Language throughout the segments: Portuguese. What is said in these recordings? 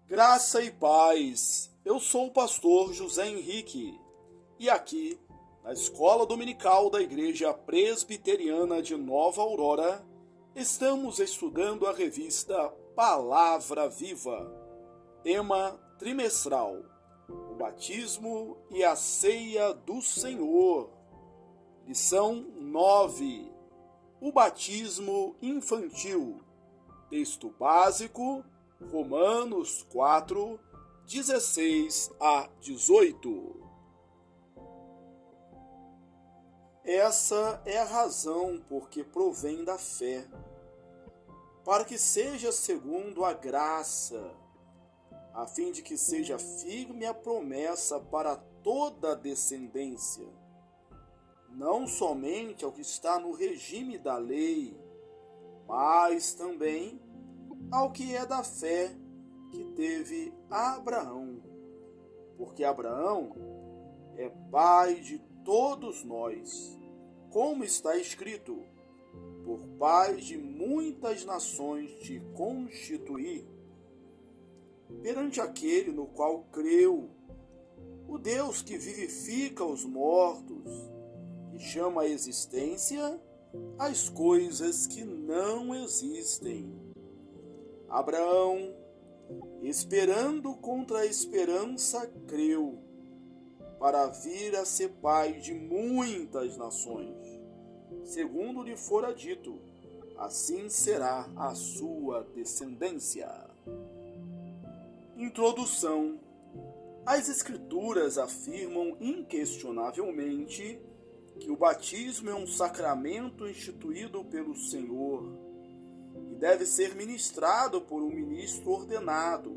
Graça e paz. Eu sou o pastor José Henrique e aqui, na Escola Dominical da Igreja Presbiteriana de Nova Aurora, estamos estudando a revista Palavra Viva, tema trimestral, o batismo e a ceia do Senhor. Lição 9, o batismo infantil. Texto básico, Romanos 4, 16 a 18. Essa é a razão porque provém da fé, para que seja segundo a graça, a fim de que seja firme a promessa para toda a descendência, não somente ao que está no regime da lei, mas também ao que é da fé que teve Abraão, porque Abraão é pai de todos nós, como está escrito: por pai de muitas nações te constituí, perante aquele no qual creu, o Deus que vivifica os mortos e chama à existência as coisas que não existem. Abraão, esperando contra a esperança, creu, para vir a ser pai de muitas nações, segundo lhe fora dito, assim será a sua descendência. Introdução. As Escrituras afirmam inquestionavelmente que o batismo é um sacramento instituído pelo Senhor e deve ser ministrado por um ministro ordenado,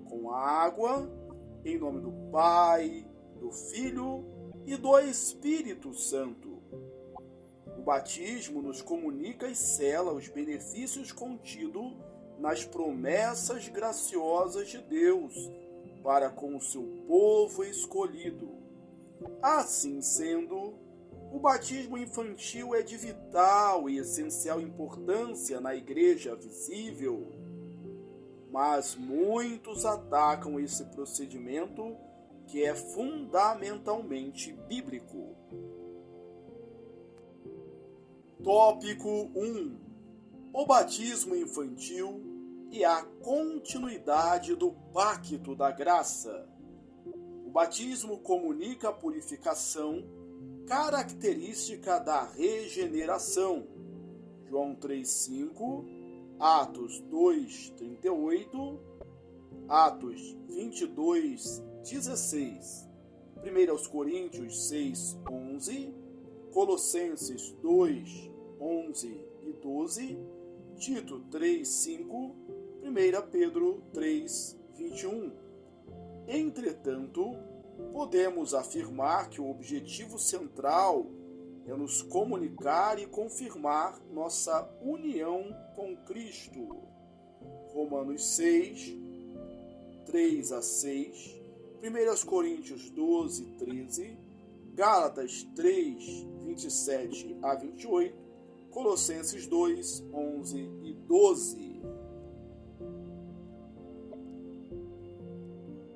com água, em nome do Pai, do Filho e do Espírito Santo. O batismo nos comunica e sela os benefícios contidos nas promessas graciosas de Deus para com o seu povo escolhido. Assim sendo, o batismo infantil é de vital e essencial importância na igreja visível, mas muitos atacam esse procedimento que é fundamentalmente bíblico. Tópico 1. O batismo infantil e a continuidade do pacto da graça. O batismo comunica a purificação característica da regeneração. João 3,5, Atos 2,38, Atos 22,16, 1 Coríntios 6,11, Colossenses 2,11 e 12, Tito 3,5, 1 Pedro 3,21. Entretanto, podemos afirmar que o objetivo central é nos comunicar e confirmar nossa união com Cristo. Romanos 6, 3 a 6, 1 Coríntios 12, 13, Gálatas 3, 27 a 28, Colossenses 2, 11 e 12.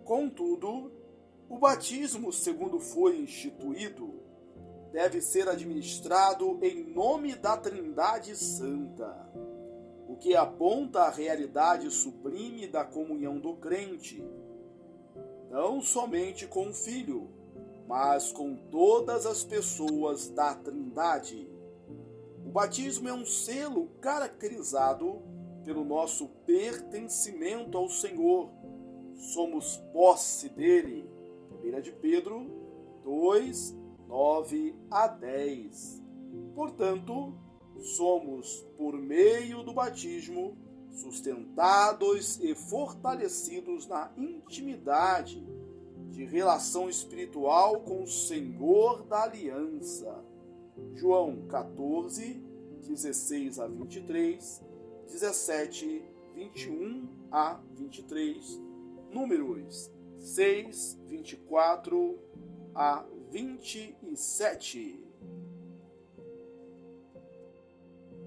Contudo, o batismo, segundo foi instituído, deve ser administrado em nome da Trindade Santa, o que aponta à realidade sublime da comunhão do crente, não somente com o Filho, mas com todas as pessoas da Trindade. O batismo é um selo caracterizado pelo nosso pertencimento ao Senhor. Somos posse dele. 1 de Pedro 2, 9 a 10. Portanto, somos, por meio do batismo, sustentados e fortalecidos na intimidade de relação espiritual com o Senhor da aliança. João 14, 16 a 23, 17, 21 a 23, Números 6, 24 a 27.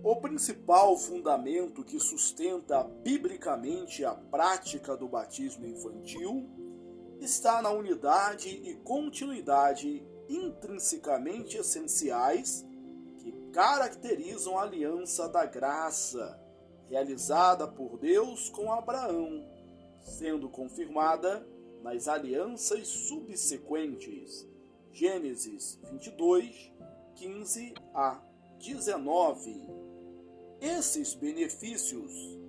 O principal fundamento que sustenta biblicamente a prática do batismo infantil está na unidade e continuidade intrinsecamente essenciais que caracterizam a aliança da graça realizada por Deus com Abraão, sendo confirmada nas alianças subsequentes. Gênesis 22, 15 a 19. Esses benefícios,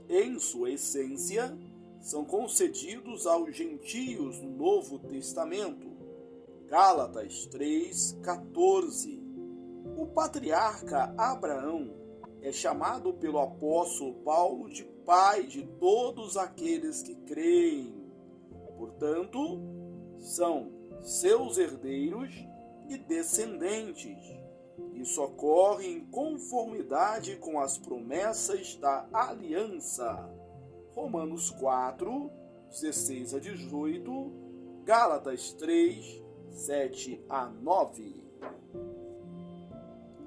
em sua essência, são concedidos aos gentios no Novo Testamento. Gálatas 3:14. O patriarca Abraão é chamado pelo apóstolo Paulo de pai de todos aqueles que creem. Portanto, são seus herdeiros e descendentes. Isso ocorre em conformidade com as promessas da aliança. Romanos 4, 16 a 18, Gálatas 3, 7 a 9.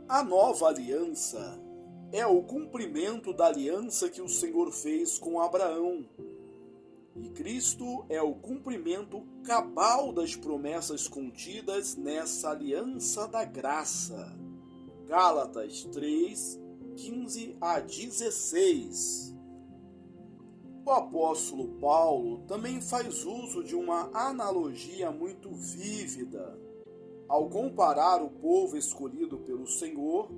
A nova aliança é o cumprimento da aliança que o Senhor fez com Abraão. E Cristo é o cumprimento cabal das promessas contidas nessa aliança da graça. Gálatas 3, 15 a 16. O apóstolo Paulo também faz uso de uma analogia muito vívida ao comparar o povo escolhido pelo Senhor,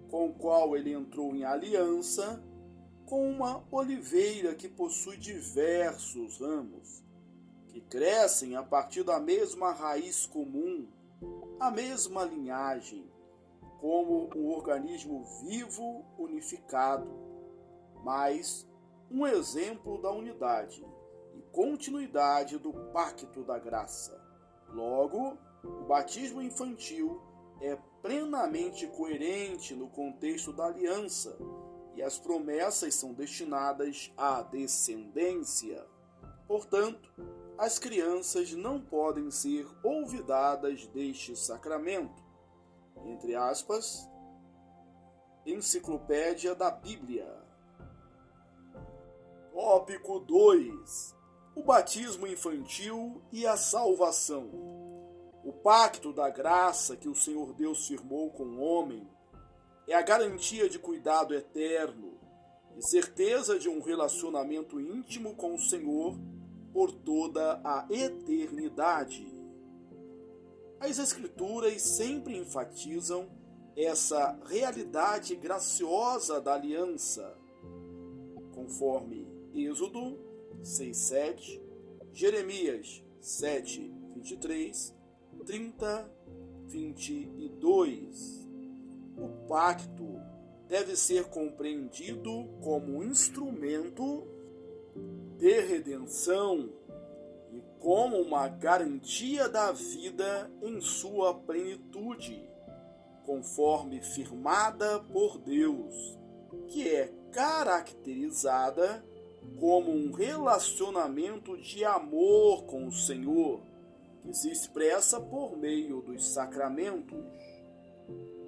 com o qual ele entrou em aliança, com uma oliveira que possui diversos ramos, que crescem a partir da mesma raiz comum, a mesma linhagem, como um organismo vivo unificado, mas um exemplo da unidade e continuidade do pacto da graça. Logo, o batismo infantil é plenamente coerente no contexto da aliança e as promessas são destinadas à descendência. Portanto, as crianças não podem ser olvidadas deste sacramento. Entre aspas, Enciclopédia da Bíblia. Tópico 2. O batismo infantil e a salvação. O pacto da graça que o Senhor Deus firmou com o homem é a garantia de cuidado eterno e certeza de um relacionamento íntimo com o Senhor por toda a eternidade. As Escrituras sempre enfatizam essa realidade graciosa da aliança, conforme Êxodo 6:7, Jeremias 7:23, 30, 22. O pacto deve ser compreendido como um instrumento de redenção e como uma garantia da vida em sua plenitude, conforme firmada por Deus, que é caracterizada como um relacionamento de amor com o Senhor, que se expressa por meio dos sacramentos.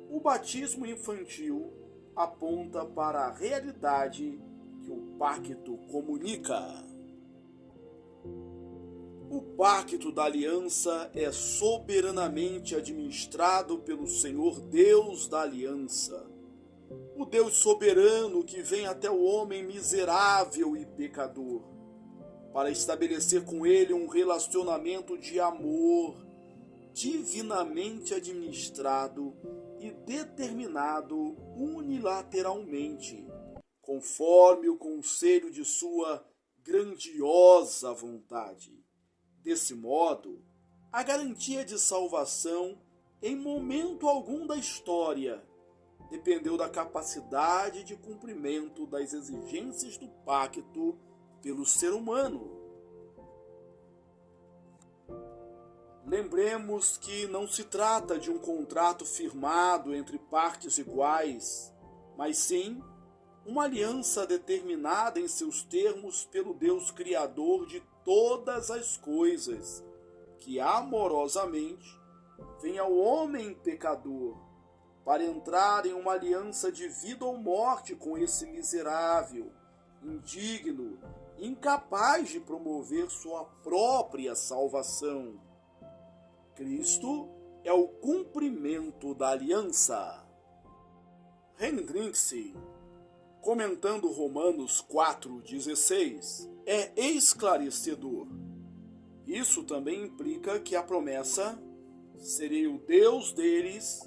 O batismo infantil aponta para a realidade que o pacto comunica. O pacto da aliança é soberanamente administrado pelo Senhor Deus da aliança, o Deus soberano que vem até o homem miserável e pecador, para estabelecer com ele um relacionamento de amor, divinamente administrado e determinado unilateralmente, conforme o conselho de sua grandiosa vontade. Desse modo, a garantia de salvação, em momento algum da história, dependeu da capacidade de cumprimento das exigências do pacto pelo ser humano. Lembremos que não se trata de um contrato firmado entre partes iguais, mas sim uma aliança determinada em seus termos pelo Deus Criador de todas as coisas, que amorosamente vem ao homem pecador para entrar em uma aliança de vida ou morte com esse miserável, indigno, incapaz de promover sua própria salvação. Cristo é o cumprimento da aliança. Hendricks, comentando Romanos 4,16, é esclarecedor. Isso também implica que a promessa, serei o Deus deles,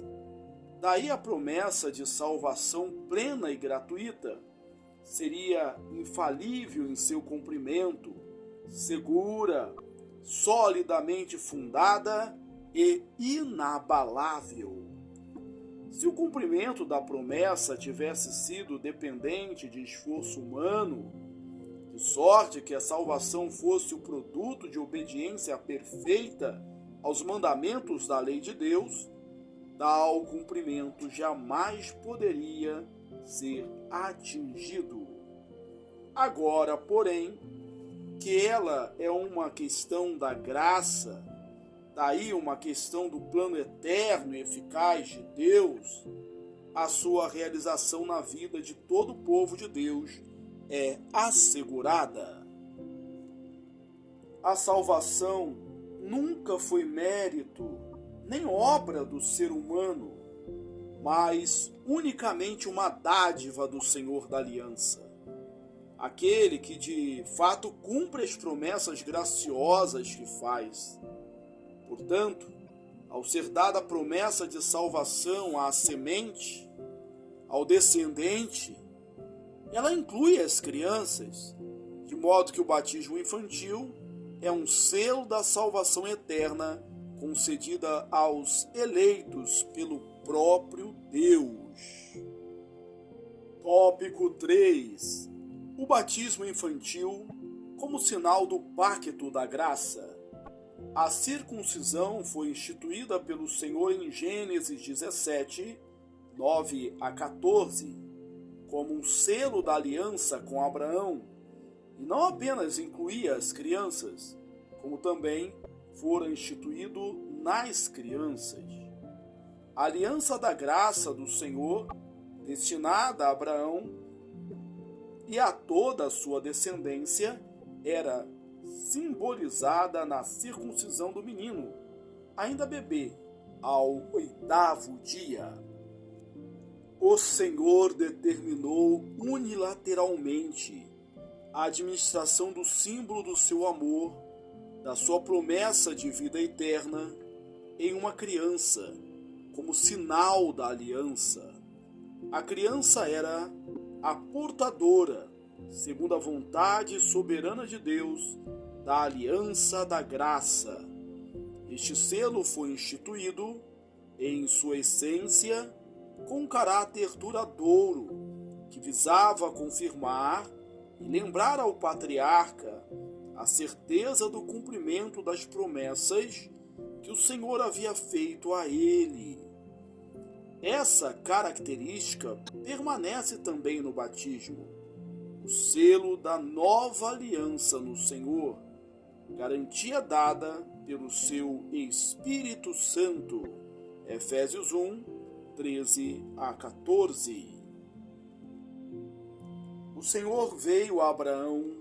daí a promessa de salvação plena e gratuita, seria infalível em seu cumprimento, segura, solidamente fundada e inabalável. Se o cumprimento da promessa tivesse sido dependente de esforço humano, de sorte que a salvação fosse o produto de obediência perfeita aos mandamentos da lei de Deus, tal cumprimento jamais poderia ser atingido. Agora, porém, que ela é uma questão da graça, daí uma questão do plano eterno e eficaz de Deus, a sua realização na vida de todo o povo de Deus é assegurada. A salvação nunca foi mérito nem obra do ser humano, mas unicamente uma dádiva do Senhor da Aliança. Aquele que de fato cumpre as promessas graciosas que faz. Portanto, ao ser dada a promessa de salvação à semente, ao descendente, ela inclui as crianças, de modo que o batismo infantil é um selo da salvação eterna concedida aos eleitos pelo próprio Deus. Tópico 3. O batismo infantil como sinal do pacto da graça. A circuncisão foi instituída pelo Senhor em Gênesis 17, 9 a 14, como um selo da aliança com Abraão, e não apenas incluía as crianças, como também fora instituído nas crianças. A aliança da graça do Senhor, destinada a Abraão e a toda a sua descendência, era simbolizada na circuncisão do menino, ainda bebê, ao 8º dia. O Senhor determinou unilateralmente a administração do símbolo do seu amor, da sua promessa de vida eterna, em uma criança, como sinal da aliança. A criança era a portadora, segundo a vontade soberana de Deus, da aliança da graça. Este selo foi instituído, em sua essência, com um caráter duradouro, que visava confirmar e lembrar ao patriarca a certeza do cumprimento das promessas que o Senhor havia feito a ele. Essa característica permanece também no batismo, o selo da nova aliança no Senhor, garantia dada pelo seu Espírito Santo. Efésios 1, 13 a 14. O Senhor veio a Abraão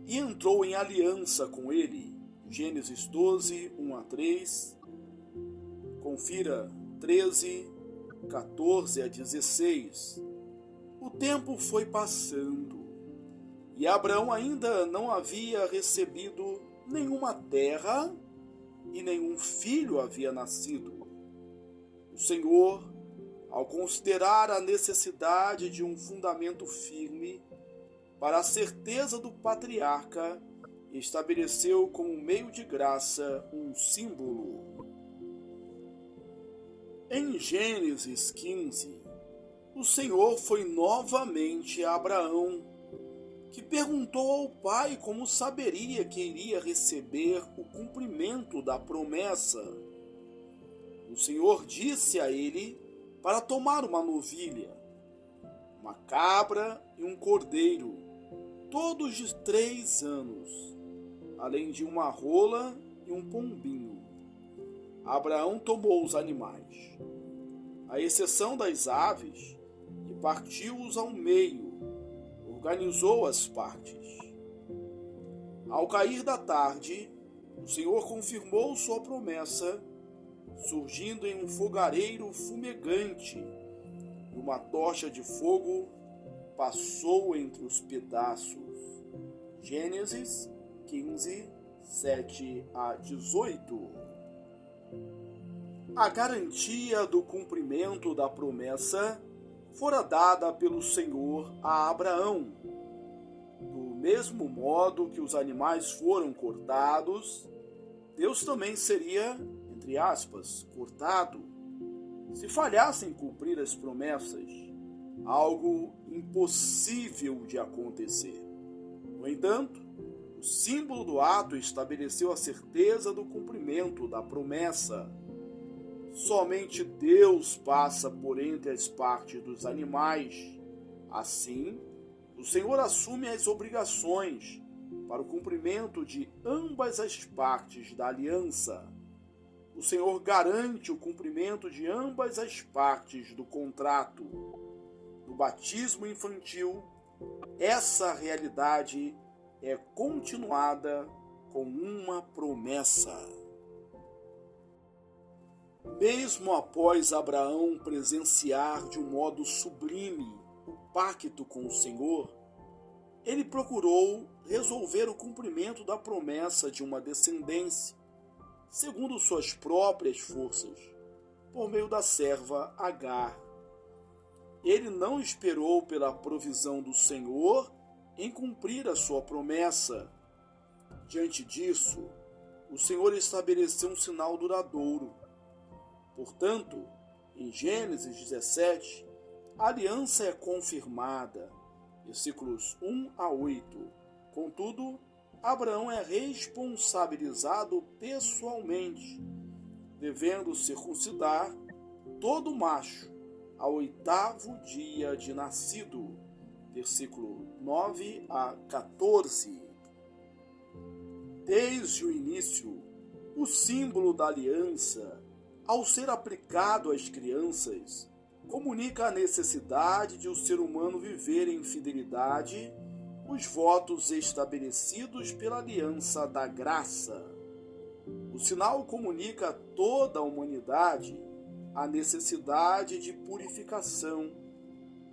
e entrou em aliança com ele. Gênesis 12, 1 a 3. Confira 13, 14 a 16. O tempo foi passando e Abraão ainda não havia recebido nenhuma terra e nenhum filho havia nascido. O Senhor, ao considerar a necessidade de um fundamento firme para a certeza do patriarca, estabeleceu como meio de graça um símbolo. Em Gênesis 15, o Senhor foi novamente a Abraão, que perguntou ao pai como saberia que iria receber o cumprimento da promessa. O Senhor disse a ele para tomar uma novilha, uma cabra e um cordeiro, todos de 3 anos, além de uma rola e um pombinho. Abraão tomou os animais. à exceção das aves, e partiu-os ao meio, organizou as partes. Ao cair da tarde, o Senhor confirmou sua promessa, surgindo em um fogareiro fumegante, e uma tocha de fogo passou entre os pedaços. Gênesis 15, 7 a 18. A garantia do cumprimento da promessa fora dada pelo Senhor a Abraão. Do mesmo modo que os animais foram cortados, Deus também seria, entre aspas, cortado, se falhassem em cumprir as promessas, algo impossível de acontecer. No entanto, o símbolo do ato estabeleceu a certeza do cumprimento da promessa. Somente Deus passa por entre as partes dos animais. Assim, o Senhor assume as obrigações para o cumprimento de ambas as partes da aliança. O Senhor garante o cumprimento de ambas as partes do contrato. No batismo infantil, essa realidade é continuada com uma promessa. Mesmo após Abraão presenciar de um modo sublime o pacto com o Senhor, ele procurou resolver o cumprimento da promessa de uma descendência, segundo suas próprias forças, por meio da serva Agar. Ele não esperou pela provisão do Senhor em cumprir a sua promessa. Diante disso, o Senhor estabeleceu um sinal duradouro. Portanto, em Gênesis 17, a aliança é confirmada, versículos 1 a 8. Contudo, Abraão é responsabilizado pessoalmente, devendo circuncidar todo macho ao 8º dia de nascido, versículo 9 a 14. Desde o início, o símbolo da aliança, ao ser aplicado às crianças, comunica a necessidade de o ser humano viver em fidelidade os votos estabelecidos pela aliança da graça. O sinal comunica a toda a humanidade a necessidade de purificação,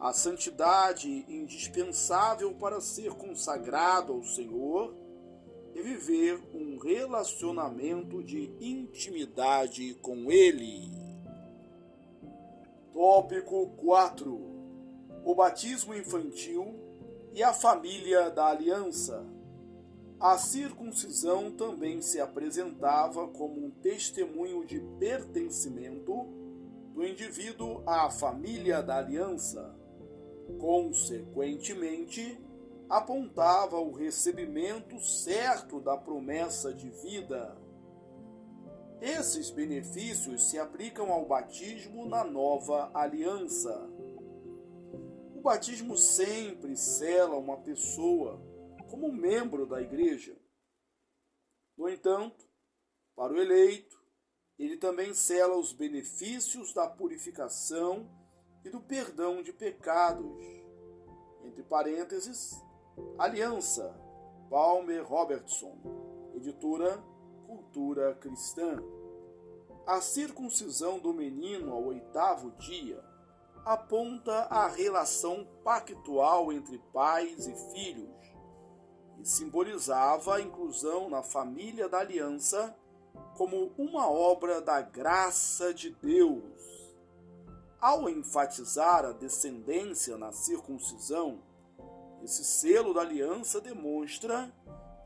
a santidade indispensável para ser consagrado ao Senhor e viver um relacionamento de intimidade com Ele. Tópico 4. O batismo infantil e a família da aliança. A circuncisão também se apresentava como um testemunho de pertencimento do indivíduo à família da aliança. Consequentemente, apontava o recebimento certo da promessa de vida. Esses benefícios se aplicam ao batismo na nova aliança. O batismo sempre sela uma pessoa como membro da igreja. No entanto, para o eleito, ele também sela os benefícios da purificação e do perdão de pecados. Entre parênteses, Aliança, Palmer Robertson, editora Cultura Cristã. A circuncisão do menino ao 8º dia aponta a relação pactual entre pais e filhos e simbolizava a inclusão na família da aliança como uma obra da graça de Deus. Ao enfatizar a descendência na circuncisão, esse selo da aliança demonstra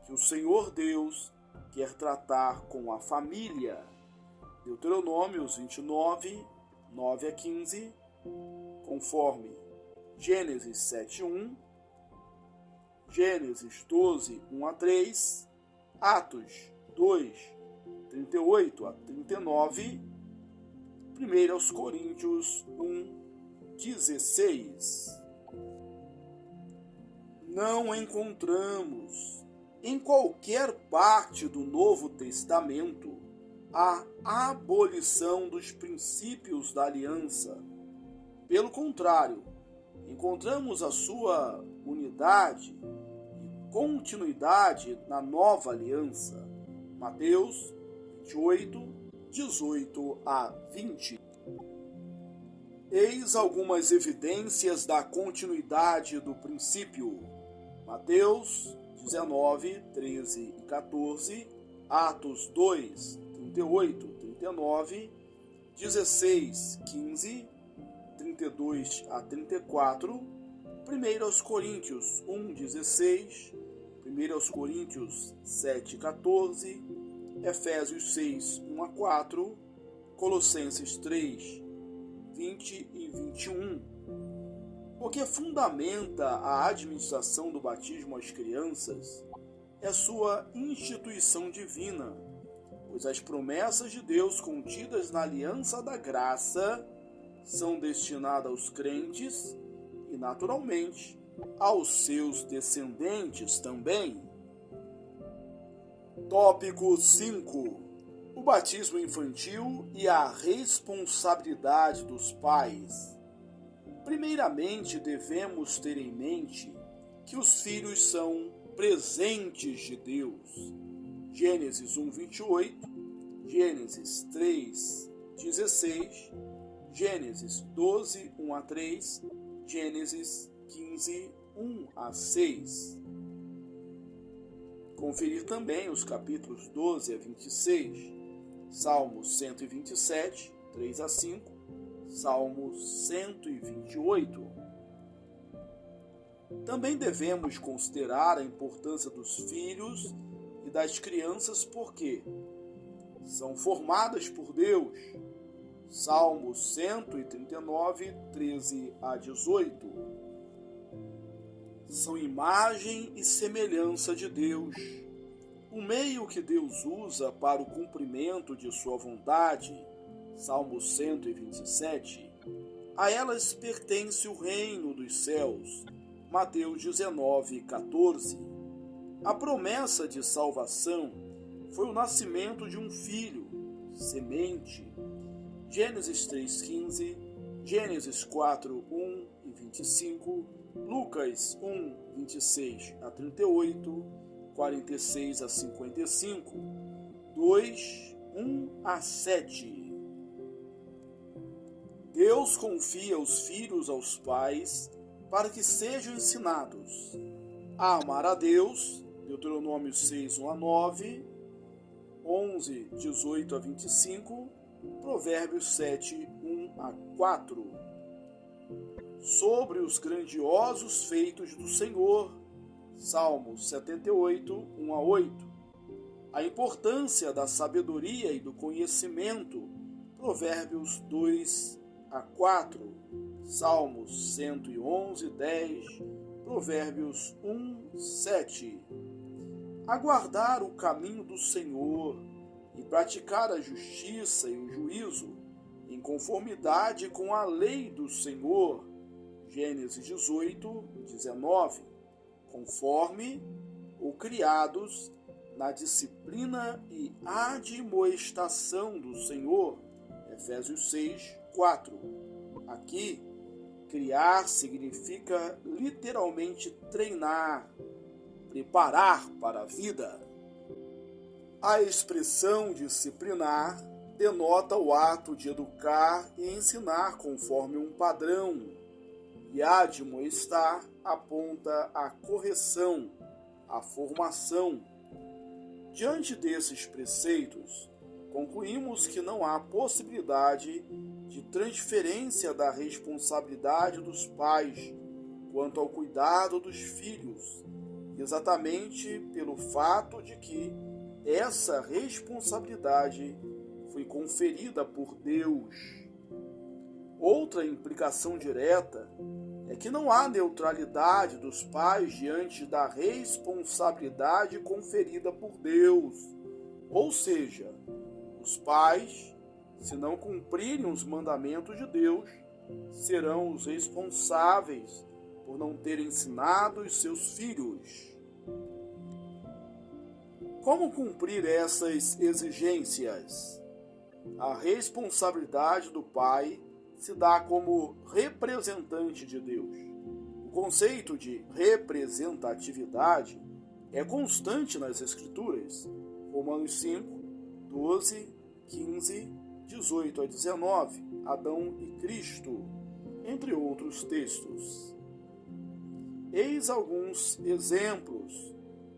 que o Senhor Deus quer tratar com a família. Deuteronômios 29, 9 a 15, conforme Gênesis 7:1, Gênesis 12, 1 a 3, Atos 2, 38 a 39, 1 Coríntios 1, 16. Não encontramos em qualquer parte do Novo Testamento a abolição dos princípios da aliança. Pelo contrário, encontramos a sua unidade e continuidade na nova aliança. Mateus 28, 18 a 20. Eis algumas evidências da continuidade do princípio. Mateus 19, 13 e 14, Atos 2, 38, 39, 16, 15, 32 a 34, 1 Coríntios 1, 16, 1 Coríntios 7, 14, Efésios 6, 1 a 4, Colossenses 3, 20 e 21. O que fundamenta a administração do batismo às crianças é sua instituição divina, pois as promessas de Deus contidas na aliança da graça são destinadas aos crentes e, naturalmente, aos seus descendentes também. Tópico 5. O batismo infantil e a responsabilidade dos pais. Primeiramente, devemos ter em mente que os filhos são presentes de Deus. Gênesis 1, 28, Gênesis 3, 16, Gênesis 12, 1 a 3, Gênesis 15, 1 a 6. Conferir também os capítulos 12 a 26, Salmos 127, 3 a 5, Salmos 128. Também devemos considerar a importância dos filhos e das crianças porque são formadas por Deus. Salmos 139, 13 a 18. São imagem e semelhança de Deus. O meio que Deus usa para o cumprimento de sua vontade. Salmos 127. A elas pertence o reino dos céus. Mateus 19, 14. A promessa de salvação foi o nascimento de um filho, semente. Gênesis 3,15, Gênesis 4, 1 e 25, Lucas 1, 26 a 38, 46 a 55, 2, 1 a 7. Deus confia os filhos aos pais para que sejam ensinados a amar a Deus, Deuteronômio 6, 1 a 9, 11, 18 a 25, Provérbios 7, 1 a 4. Sobre os grandiosos feitos do Senhor, Salmos 78, 1 a 8. A importância da sabedoria e do conhecimento, Provérbios 2 a 4. Salmos 111, 10, Provérbios 1, 7. Aguardar o caminho do Senhor e praticar a justiça e o juízo em conformidade com a lei do Senhor. Gênesis 18, 19. Conforme ou criados na disciplina e admoestação do Senhor. Efésios 6, 4. Aqui, criar significa literalmente treinar, preparar para a vida. A expressão disciplinar denota o ato de educar e ensinar conforme um padrão, e admoestar aponta a correção, a formação. Diante desses preceitos, concluímos que não há possibilidade de transferência da responsabilidade dos pais quanto ao cuidado dos filhos, exatamente pelo fato de que essa responsabilidade foi conferida por Deus. Outra implicação direta é que não há neutralidade dos pais diante da responsabilidade conferida por Deus. Ou seja, os pais, se não cumprirem os mandamentos de Deus, serão os responsáveis por não terem ensinado os seus filhos. Como cumprir essas exigências? a responsabilidade do pai se dá como representante de Deus. O conceito de representatividade é constante nas Escrituras. Romanos 5, 12, 15, 18 a 19, Adão e Cristo, entre outros textos. Eis alguns exemplos,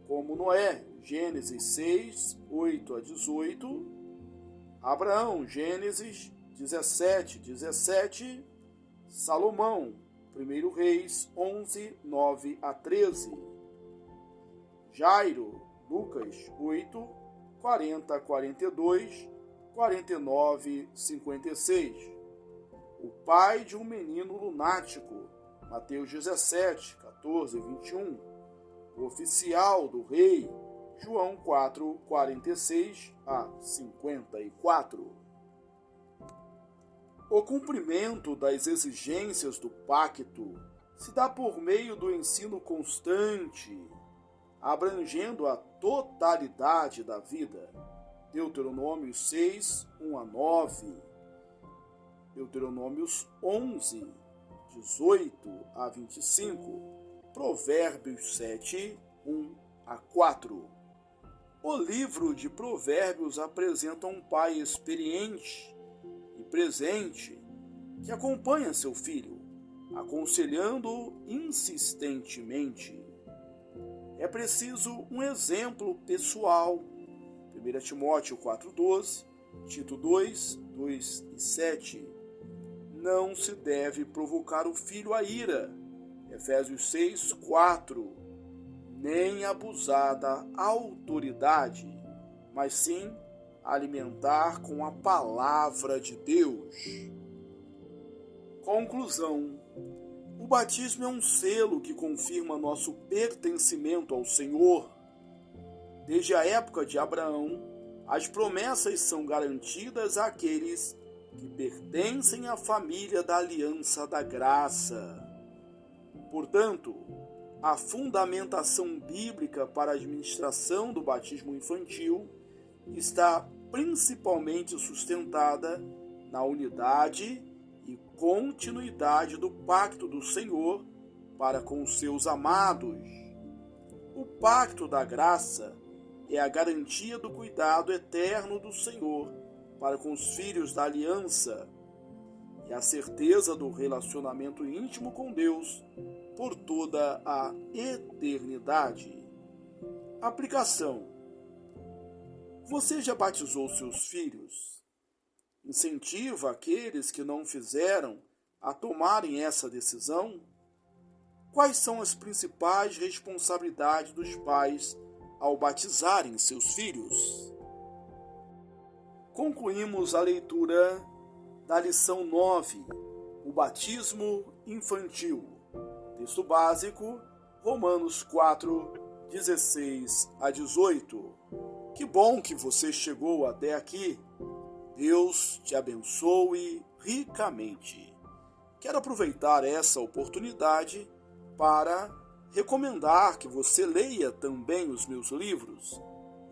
como Noé, Gênesis 6, 8 a 18, Abraão, Gênesis 17, 17, Salomão, 1 Reis 11, 9 a 13, Jairo, Lucas 8, 40 a 42, 49, 56, o pai de um menino lunático, Mateus 17, 14 e 21, o oficial do rei, João 4, 46 a 54. O cumprimento das exigências do pacto se dá por meio do ensino constante, abrangendo a totalidade da vida. Deuteronômio 6, 1 a 9, Deuteronômios 11, 18 a 25, Provérbios 7, 1 a 4. O livro de Provérbios apresenta um pai experiente e presente que acompanha seu filho, aconselhando-o insistentemente. É preciso um exemplo pessoal. 1 Timóteo 4,12, Tito 2, 2 e 7. Não se deve provocar o filho à ira. Efésios 6, 4. Nem abusar da autoridade, mas sim alimentar com a palavra de Deus. Conclusão. O batismo é um selo que confirma nosso pertencimento ao Senhor. Desde a época de Abraão, as promessas são garantidas àqueles que pertencem à família da aliança da graça. Portanto, a fundamentação bíblica para a administração do batismo infantil está principalmente sustentada na unidade e continuidade do pacto do Senhor para com os seus amados. O pacto da graça é a garantia do cuidado eterno do Senhor para com os filhos da aliança e a certeza do relacionamento íntimo com Deus por toda a eternidade. Aplicação. Você já batizou seus filhos? Incentiva aqueles que não fizeram a tomarem essa decisão? Quais são as principais responsabilidades dos pais ao batizarem seus filhos? Concluímos a leitura da lição 9, o batismo infantil. Texto básico, Romanos 4, 16 a 18. Que bom que você chegou até aqui. Deus te abençoe ricamente. Quero aproveitar essa oportunidade para recomendar que você leia também os meus livros.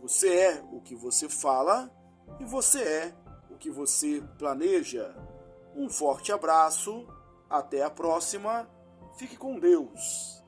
Você é o que você fala e você é o que você planeja. Um forte abraço, até a próxima. Fique com Deus.